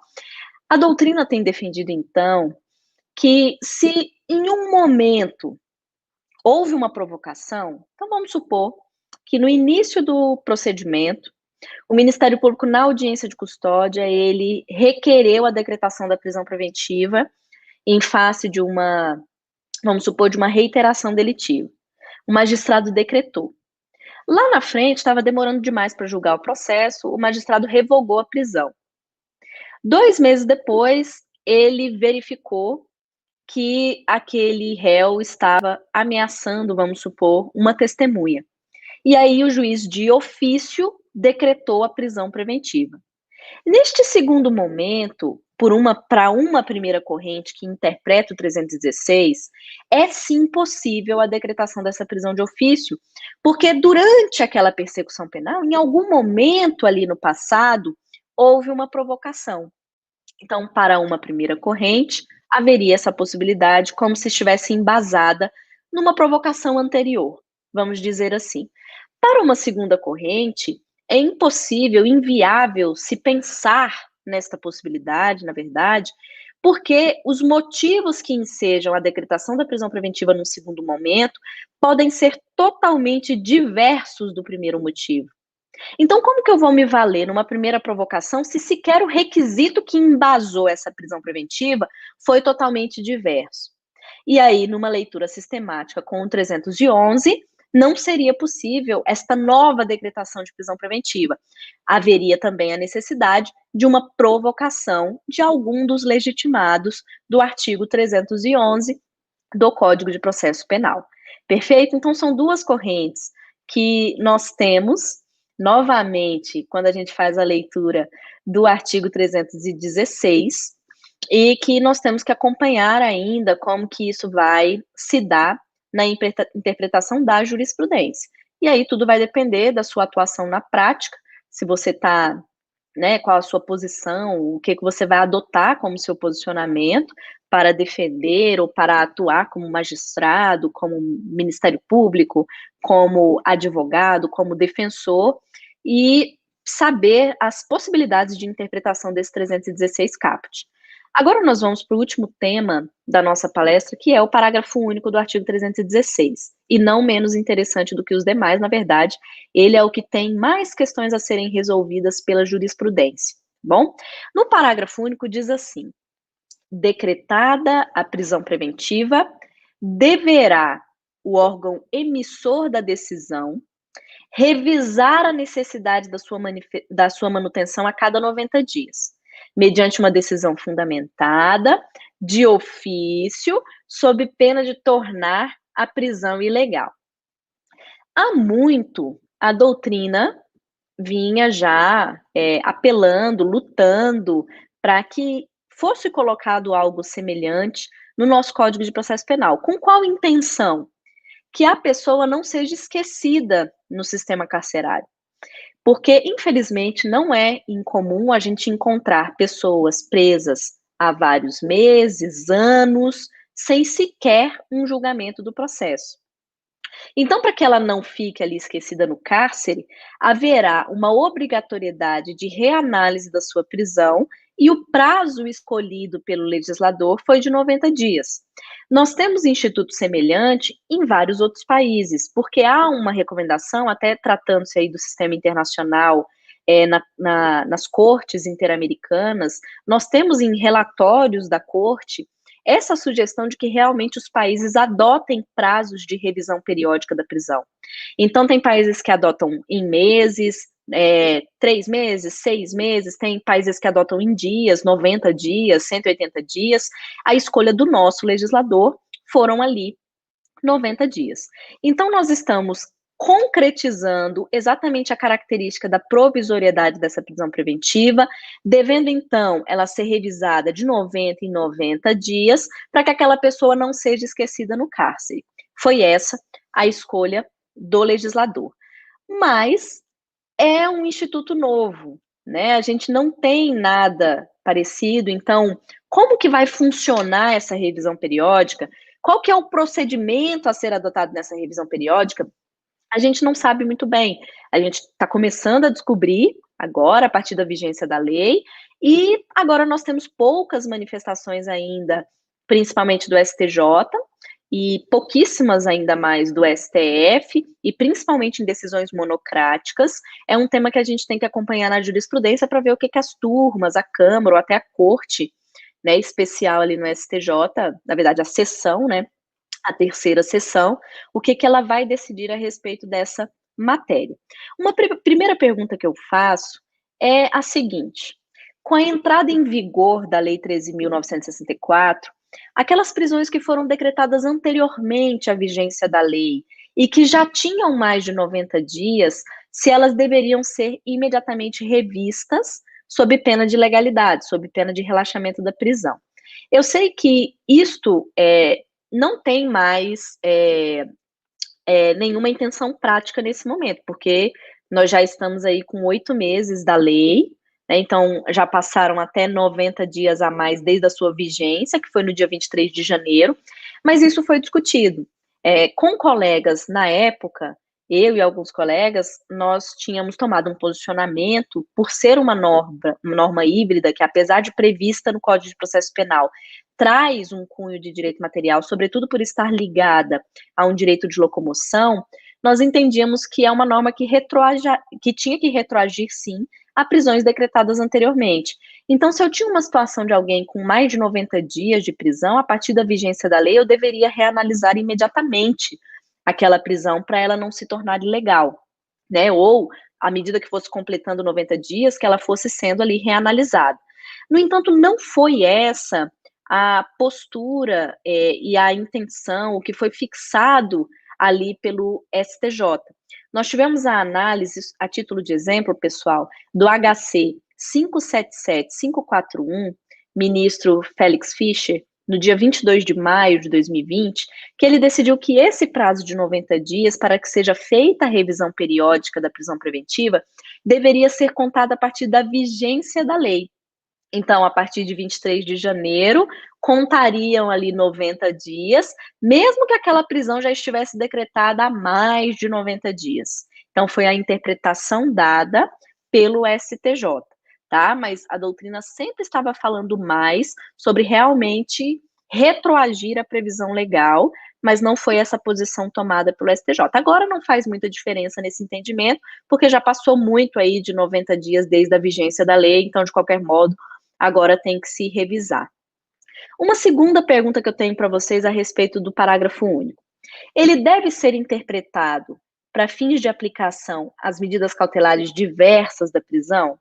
A doutrina tem defendido, então, que se em um momento houve uma provocação, então vamos supor que no início do procedimento, o Ministério Público, na audiência de custódia, ele requereu a decretação da prisão preventiva em face de uma, vamos supor, de uma reiteração delitiva. O magistrado decretou. Lá na frente, estava demorando demais para julgar o processo, o magistrado revogou a prisão. 2 meses depois, ele verificou que aquele réu estava ameaçando, vamos supor, uma testemunha. E aí o juiz de ofício decretou a prisão preventiva. Neste segundo momento, para uma primeira corrente que interpreta o 316, é sim possível a decretação dessa prisão de ofício, porque durante aquela persecução penal, em algum momento ali no passado, houve uma provocação. Então, para uma primeira corrente, haveria essa possibilidade como se estivesse embasada numa provocação anterior, vamos dizer assim. Para uma segunda corrente, é impossível, inviável se pensar nesta possibilidade, na verdade, porque os motivos que ensejam a decretação da prisão preventiva no segundo momento podem ser totalmente diversos do primeiro motivo. Então, como que eu vou me valer numa primeira provocação se sequer o requisito que embasou essa prisão preventiva foi totalmente diverso? E aí, numa leitura sistemática com o 311, não seria possível esta nova decretação de prisão preventiva. Haveria também a necessidade de uma provocação de algum dos legitimados do artigo 311 do Código de Processo Penal. Perfeito? Então, são duas correntes que nós temos, novamente, quando a gente faz a leitura do artigo 316, e que nós temos que acompanhar ainda como que isso vai se dar na interpretação da jurisprudência. E aí tudo vai depender da sua atuação na prática, se você está, né, qual a sua posição, o que você vai adotar como seu posicionamento para defender ou para atuar como magistrado, como Ministério Público, como advogado, como defensor, e saber as possibilidades de interpretação desse 316 caput. Agora nós vamos para o último tema da nossa palestra, que é o parágrafo único do artigo 316. E não menos interessante do que os demais, na verdade, ele é o que tem mais questões a serem resolvidas pela jurisprudência. Bom, no parágrafo único diz assim: decretada a prisão preventiva, deverá o órgão emissor da decisão revisar a necessidade da sua manutenção a cada 90 dias, mediante uma decisão fundamentada, de ofício, sob pena de tornar a prisão ilegal. Há muito, a doutrina vinha já apelando, lutando, para que fosse colocado algo semelhante no nosso Código de Processo Penal. Com qual intenção? Que a pessoa não seja esquecida no sistema carcerário. Porque, infelizmente, não é incomum a gente encontrar pessoas presas há vários meses, anos, sem sequer um julgamento do processo. Então, para que ela não fique ali esquecida no cárcere, haverá uma obrigatoriedade de reanálise da sua prisão e o prazo escolhido pelo legislador foi de 90 dias. Nós temos instituto semelhante em vários outros países, porque há uma recomendação, até tratando-se aí do sistema internacional, nas cortes interamericanas, nós temos em relatórios da corte essa sugestão de que realmente os países adotem prazos de revisão periódica da prisão. Então, tem países que adotam em meses, 3 meses, 6 meses, tem países que adotam em dias, 90 dias, 180 dias. A escolha do nosso legislador foram ali 90 dias. Então, nós estamos concretizando exatamente a característica da provisoriedade dessa prisão preventiva, devendo, então, ela ser revisada de 90 em 90 dias, para que aquela pessoa não seja esquecida no cárcere. Foi essa a escolha do legislador. Mas é um instituto novo, né? A gente não tem nada parecido, então, como que vai funcionar essa revisão periódica? Qual que é o procedimento a ser adotado nessa revisão periódica? A gente não sabe muito bem. A gente está começando a descobrir agora, a partir da vigência da lei, e agora nós temos poucas manifestações ainda, principalmente do STJ, e pouquíssimas ainda mais do STF, e principalmente em decisões monocráticas. É um tema que a gente tem que acompanhar na jurisprudência para ver o que as turmas, a Câmara ou até a Corte, né, especial ali no STJ, na verdade a sessão, né, a terceira sessão, o que ela vai decidir a respeito dessa matéria. Uma primeira pergunta que eu faço é a seguinte: com a entrada em vigor da Lei 13.964, aquelas prisões que foram decretadas anteriormente à vigência da lei e que já tinham mais de 90 dias, se elas deveriam ser imediatamente revistas sob pena de legalidade, sob pena de relaxamento da prisão. Eu sei que isto não tem mais nenhuma intenção prática nesse momento, porque nós já estamos aí com 8 meses da lei, né, então já passaram até 90 dias a mais desde a sua vigência, que foi no dia 23 de janeiro, mas isso foi discutido com colegas na época, eu e alguns colegas, nós tínhamos tomado um posicionamento por ser uma norma híbrida, que apesar de prevista no Código de Processo Penal, traz um cunho de direito material, sobretudo por estar ligada a um direito de locomoção, nós entendíamos que é uma norma que tinha que retroagir, sim, a prisões decretadas anteriormente. Então, se eu tinha uma situação de alguém com mais de 90 dias de prisão, a partir da vigência da lei, eu deveria reanalisar imediatamente aquela prisão para ela não se tornar ilegal, né? Ou, à medida que fosse completando 90 dias, que ela fosse sendo ali reanalisada. No entanto, não foi essa a postura e a intenção, o que foi fixado ali pelo STJ. Nós tivemos a análise, a título de exemplo, pessoal, do HC 577541, ministro Félix Fischer, no dia 22 de maio de 2020, que ele decidiu que esse prazo de 90 dias para que seja feita a revisão periódica da prisão preventiva deveria ser contado a partir da vigência da lei. Então, a partir de 23 de janeiro, contariam ali 90 dias, mesmo que aquela prisão já estivesse decretada há mais de 90 dias. Então, foi a interpretação dada pelo STJ, tá? Mas a doutrina sempre estava falando mais sobre realmente retroagir a previsão legal, mas não foi essa posição tomada pelo STJ. Agora não faz muita diferença nesse entendimento, porque já passou muito aí de 90 dias desde a vigência da lei, então, de qualquer modo, agora tem que se revisar. Uma segunda pergunta que eu tenho para vocês a respeito do parágrafo único. Ele deve ser interpretado para fins de aplicação às medidas cautelares diversas da prisão?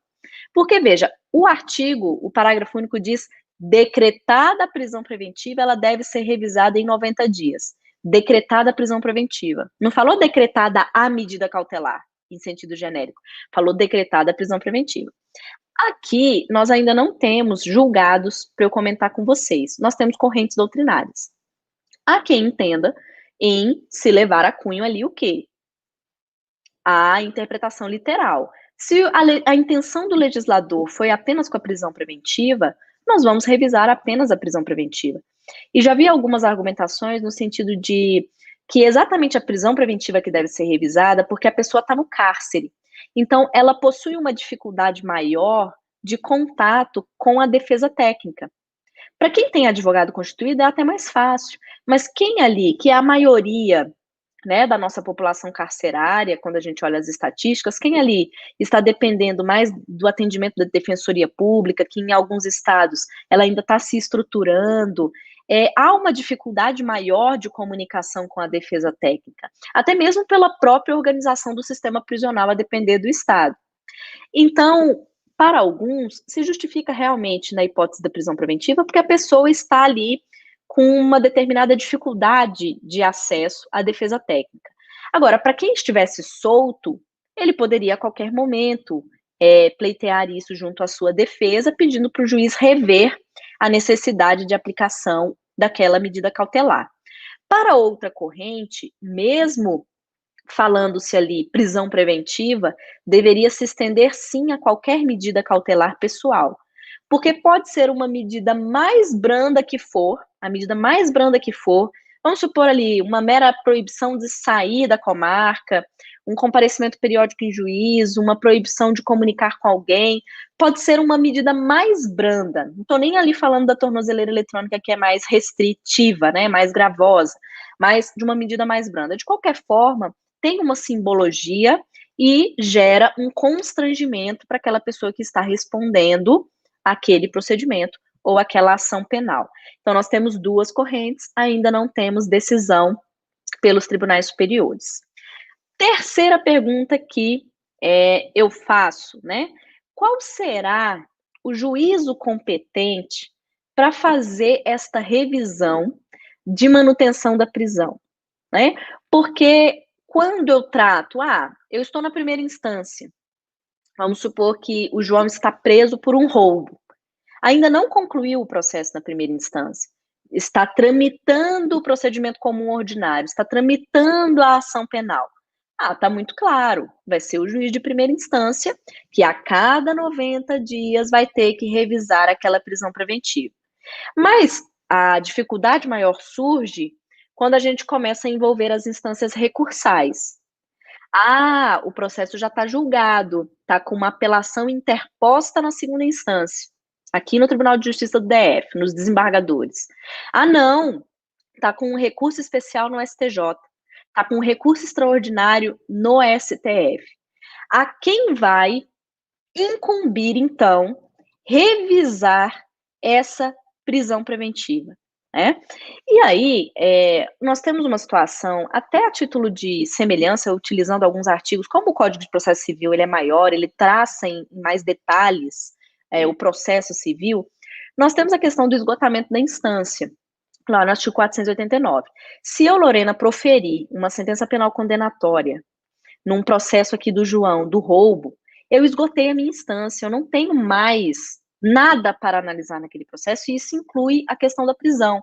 Porque, veja, o parágrafo único diz: decretada a prisão preventiva, ela deve ser revisada em 90 dias. Decretada a prisão preventiva. Não falou decretada a medida cautelar, em sentido genérico. Falou decretada a prisão preventiva. Aqui, nós ainda não temos julgados para eu comentar com vocês. Nós temos correntes doutrinárias. Há quem entenda em se levar a cunho ali o quê? A interpretação literal. Se a intenção do legislador foi apenas com a prisão preventiva, nós vamos revisar apenas a prisão preventiva. E já vi algumas argumentações no sentido de que exatamente a prisão preventiva que deve ser revisada, porque a pessoa está no cárcere. Então, ela possui uma dificuldade maior de contato com a defesa técnica. Para quem tem advogado constituído, é até mais fácil. Mas quem ali, que é a maioria, né, da nossa população carcerária, quando a gente olha as estatísticas, quem ali está dependendo mais do atendimento da Defensoria Pública, que em alguns estados ela ainda está se estruturando, há uma dificuldade maior de comunicação com a defesa técnica, até mesmo pela própria organização do sistema prisional, a depender do estado. Então, para alguns, se justifica realmente na hipótese da prisão preventiva, porque a pessoa está ali com uma determinada dificuldade de acesso à defesa técnica. Agora, para quem estivesse solto, ele poderia a qualquer momento pleitear isso junto à sua defesa, pedindo para o juiz rever a necessidade de aplicação daquela medida cautelar. Para outra corrente, mesmo falando-se ali prisão preventiva, deveria se estender sim a qualquer medida cautelar pessoal. Porque pode ser uma medida mais branda que for, a medida mais branda que for, vamos supor ali uma mera proibição de sair da comarca, um comparecimento periódico em juízo, uma proibição de comunicar com alguém, pode ser uma medida mais branda. Não estou nem ali falando da tornozeleira eletrônica, que é mais restritiva, né, mais gravosa, mas de uma medida mais branda. De qualquer forma, tem uma simbologia e gera um constrangimento para aquela pessoa que está respondendo aquele procedimento ou aquela ação penal. Então, nós temos duas correntes, ainda não temos decisão pelos tribunais superiores. Terceira pergunta que eu faço, né? Qual será o juízo competente para fazer esta revisão de manutenção da prisão, né? Porque quando eu trato, eu estou na primeira instância, vamos supor que o João está preso por um roubo, ainda não concluiu o processo na primeira instância, está tramitando o procedimento comum ordinário, está tramitando a ação penal. Está muito claro, vai ser o juiz de primeira instância que a cada 90 dias vai ter que revisar aquela prisão preventiva. Mas a dificuldade maior surge quando a gente começa a envolver as instâncias recursais. Ah, o processo já está julgado, está com uma apelação interposta na segunda instância, aqui no Tribunal de Justiça do DF, nos desembargadores. Ah, não, está com um recurso especial no STJ, está com um recurso extraordinário no STF. A quem vai incumbir, então, revisar essa prisão preventiva, né? E aí, nós temos uma situação, até a título de semelhança, utilizando alguns artigos, como o Código de Processo Civil ele é maior, ele traça em mais detalhes o processo civil, nós temos a questão do esgotamento da instância, lá no artigo 489. Se eu, Lorena, proferir uma sentença penal condenatória num processo aqui do João, do roubo, eu esgotei a minha instância, eu não tenho mais nada para analisar naquele processo, e isso inclui a questão da prisão.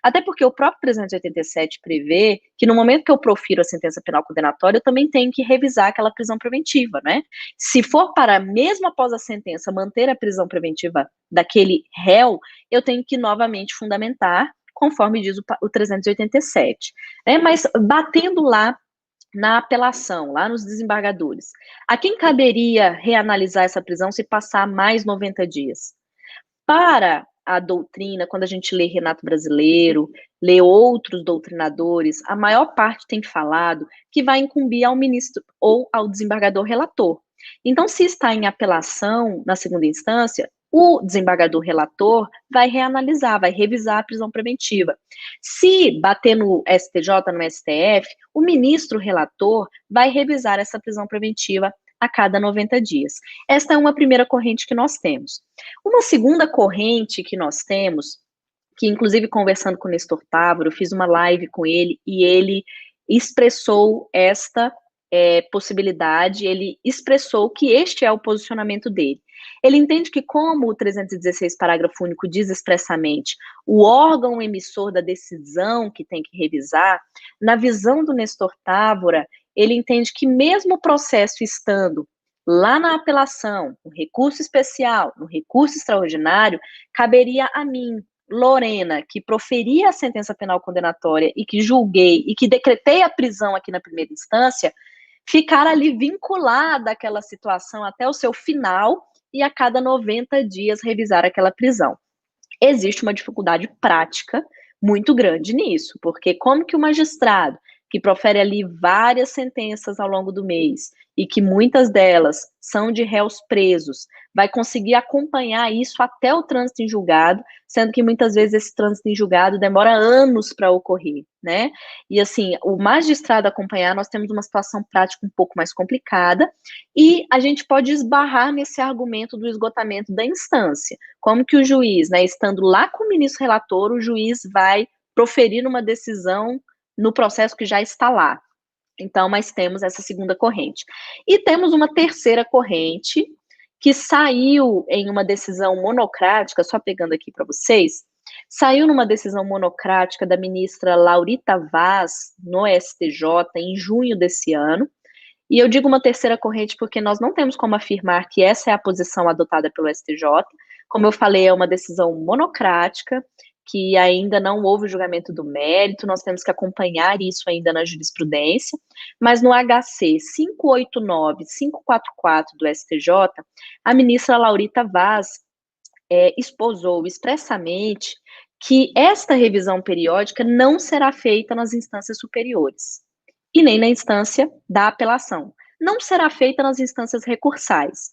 Até porque o próprio 387 prevê que no momento que eu profiro a sentença penal condenatória, eu também tenho que revisar aquela prisão preventiva, né? Se for para, mesmo após a sentença, manter a prisão preventiva daquele réu, eu tenho que novamente fundamentar, conforme diz o 387. Né? Mas batendo lá na apelação, lá nos desembargadores, a quem caberia reanalisar essa prisão se passar mais 90 dias? Para a doutrina, quando a gente lê Renato Brasileiro, lê outros doutrinadores, a maior parte tem falado que vai incumbir ao ministro ou ao desembargador relator. Então, se está em apelação na segunda instância, o desembargador relator vai reanalisar, vai revisar a prisão preventiva. Se bater no STJ, no STF, o ministro relator vai revisar essa prisão preventiva a cada 90 dias. Esta é uma primeira corrente que nós temos. Uma segunda corrente que nós temos, que inclusive conversando com o Nestor Távora, eu fiz uma live com ele e ele expressou esta possibilidade, ele expressou que este é o posicionamento dele. Ele entende que, como o 316, parágrafo único, diz expressamente, o órgão emissor da decisão que tem que revisar, na visão do Nestor Távora, ele entende que mesmo o processo estando lá na apelação, no recurso especial, no recurso extraordinário, caberia a mim, Lorena, que proferia a sentença penal condenatória e que julguei e que decretei a prisão aqui na primeira instância, ficar ali vinculada àquela situação até o seu final e a cada 90 dias revisar aquela prisão. Existe uma dificuldade prática muito grande nisso, porque como que o magistrado, que profere ali várias sentenças ao longo do mês, e que muitas delas são de réus presos, vai conseguir acompanhar isso até o trânsito em julgado, sendo que muitas vezes esse trânsito em julgado demora anos para ocorrer, né? E assim, o magistrado acompanhar, nós temos uma situação prática um pouco mais complicada, e a gente pode esbarrar nesse argumento do esgotamento da instância. Como que o juiz, né, estando lá com o ministro relator, o juiz vai proferir uma decisão no processo que já está lá. Então, mas temos essa segunda corrente. E temos uma terceira corrente que saiu em uma decisão monocrática, só pegando aqui para vocês, saiu numa decisão monocrática da ministra Laurita Vaz, no STJ, em junho desse ano. E eu digo uma terceira corrente porque nós não temos como afirmar que essa é a posição adotada pelo STJ. Como eu falei, é uma decisão monocrática, que ainda não houve o julgamento do mérito, nós temos que acompanhar isso ainda na jurisprudência, mas no HC 589-544 do STJ, a ministra Laurita Vaz esposou expressamente que esta revisão periódica não será feita nas instâncias superiores e nem na instância da apelação. Não será feita nas instâncias recursais.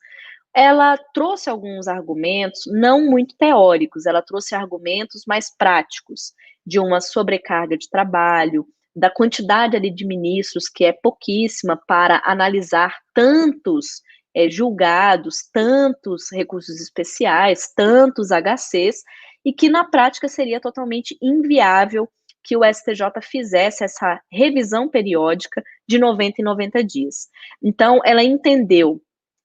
Ela trouxe alguns argumentos não muito teóricos, ela trouxe argumentos mais práticos, de uma sobrecarga de trabalho, da quantidade ali de ministros, que é pouquíssima, para analisar tantos julgados, tantos recursos especiais, tantos HCs, e que na prática seria totalmente inviável que o STJ fizesse essa revisão periódica de 90 em 90 dias. Então, ela entendeu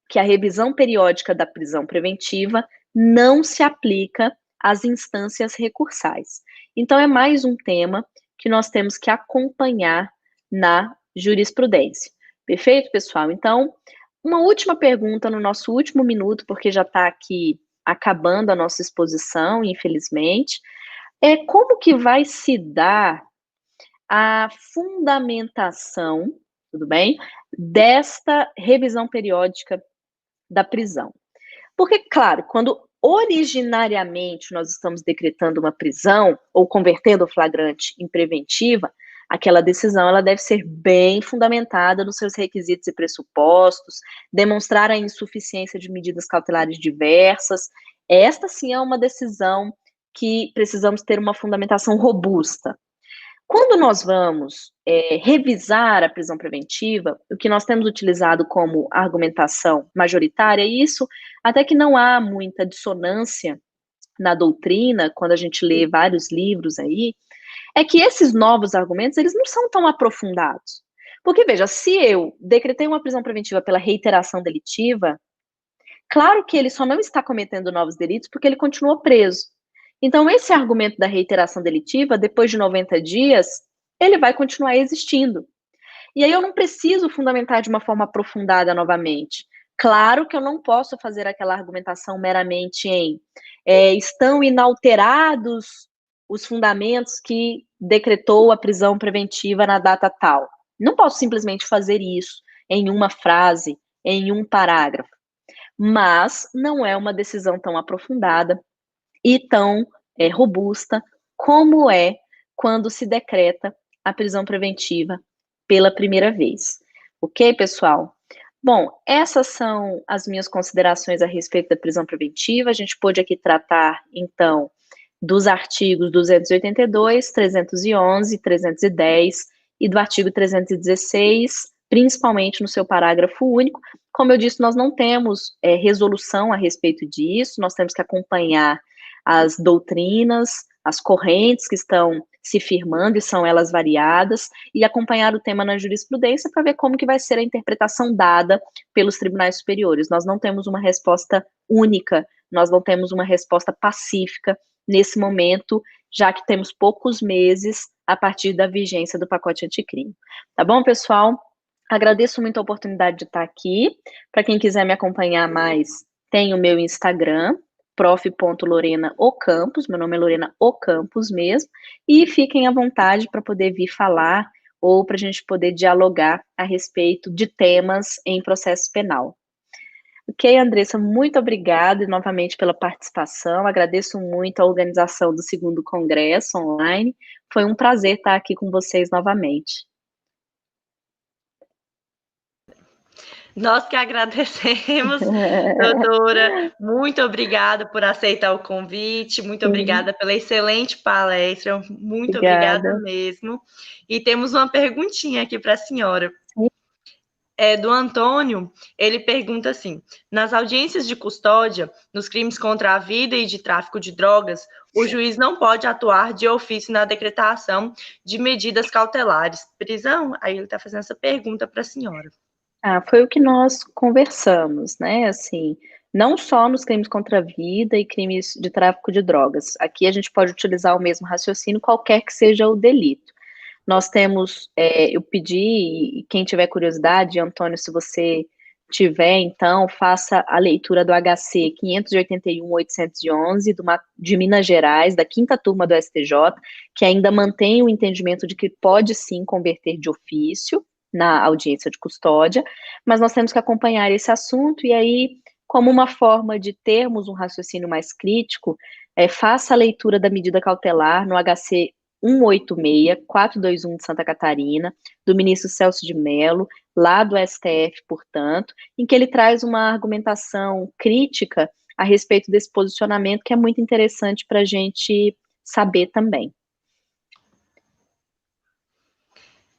que a revisão periódica da prisão preventiva não se aplica às instâncias recursais. Então, é mais um tema que nós temos que acompanhar na jurisprudência. Perfeito, pessoal? Então, uma última pergunta no nosso último minuto, porque já está aqui acabando a nossa exposição, infelizmente, é como que vai se dar a fundamentação tudo bem? Desta revisão periódica da prisão. Porque, claro, quando originariamente nós estamos decretando uma prisão ou convertendo o flagrante em preventiva, aquela decisão ela deve ser bem fundamentada nos seus requisitos e pressupostos, demonstrar a insuficiência de medidas cautelares diversas. Esta sim é uma decisão que precisamos ter uma fundamentação robusta. Quando nós vamos revisar a prisão preventiva, o que nós temos utilizado como argumentação majoritária, e isso até que não há muita dissonância na doutrina, quando a gente lê vários livros aí, é que esses novos argumentos, eles não são tão aprofundados. Porque, veja, se eu decretei uma prisão preventiva pela reiteração delitiva, claro que ele só não está cometendo novos delitos porque ele continuou preso. Então, esse argumento da reiteração delitiva, depois de 90 dias, ele vai continuar existindo. E aí eu não preciso fundamentar de uma forma aprofundada novamente. Claro que eu não posso fazer aquela argumentação meramente em estão inalterados os fundamentos que decretou a prisão preventiva na data tal. Não posso simplesmente fazer isso em uma frase, em um parágrafo. Mas não é uma decisão tão aprofundada e tão robusta como é quando se decreta a prisão preventiva pela primeira vez. Ok, pessoal? Bom, essas são as minhas considerações a respeito da prisão preventiva. A gente pôde aqui tratar, então, dos artigos 282, 311, 310 e do artigo 316, principalmente no seu parágrafo único. Como eu disse, nós não temos resolução a respeito disso, nós temos que acompanhar as doutrinas, as correntes que estão se firmando, e são elas variadas, e acompanhar o tema na jurisprudência para ver como que vai ser a interpretação dada pelos tribunais superiores. Nós não temos uma resposta única, nós não temos uma resposta pacífica nesse momento, já que temos poucos meses a partir da vigência do pacote anticrime. Tá bom, pessoal? Agradeço muito a oportunidade de estar aqui. Para quem quiser me acompanhar mais, tem o meu Instagram, prof.lorenaocampos, meu nome é Lorena Ocampos mesmo, e fiquem à vontade para poder vir falar ou para a gente poder dialogar a respeito de temas em processo penal. Ok, Andressa, muito obrigada novamente pela participação, agradeço muito a organização do segundo congresso online, foi um prazer estar aqui com vocês novamente. Nós que agradecemos, doutora. Muito obrigada por aceitar o convite, muito obrigada pela excelente palestra, muito obrigada mesmo. E temos uma perguntinha aqui para a senhora. É do Antônio, ele pergunta assim: nas audiências de custódia, nos crimes contra a vida e de tráfico de drogas, o juiz não pode atuar de ofício na decretação de medidas cautelares. Prisão? Aí ele está fazendo essa pergunta para a senhora. Foi o que nós conversamos, né? Assim, não só nos crimes contra a vida e crimes de tráfico de drogas. Aqui a gente pode utilizar o mesmo raciocínio, qualquer que seja o delito. Nós temos, eu pedi, e quem tiver curiosidade, Antônio, se você tiver, então, faça a leitura do HC 581-811 de Minas Gerais, da 5ª turma do STJ, que ainda mantém o entendimento de que pode sim converter de ofício na audiência de custódia, mas nós temos que acompanhar esse assunto, e aí, como uma forma de termos um raciocínio mais crítico, faça a leitura da medida cautelar no HC 186-421 de Santa Catarina, do ministro Celso de Mello, lá do STF, portanto, em que ele traz uma argumentação crítica a respeito desse posicionamento, que é muito interessante para a gente saber também.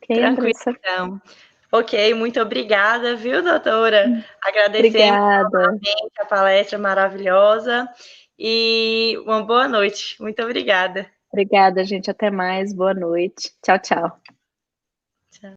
Ok, tranquilo, então. Ok, muito obrigada, viu, doutora? Agradecemos novamente a palestra maravilhosa e uma boa noite. Muito obrigada. Obrigada, gente. Até mais. Boa noite. Tchau, tchau.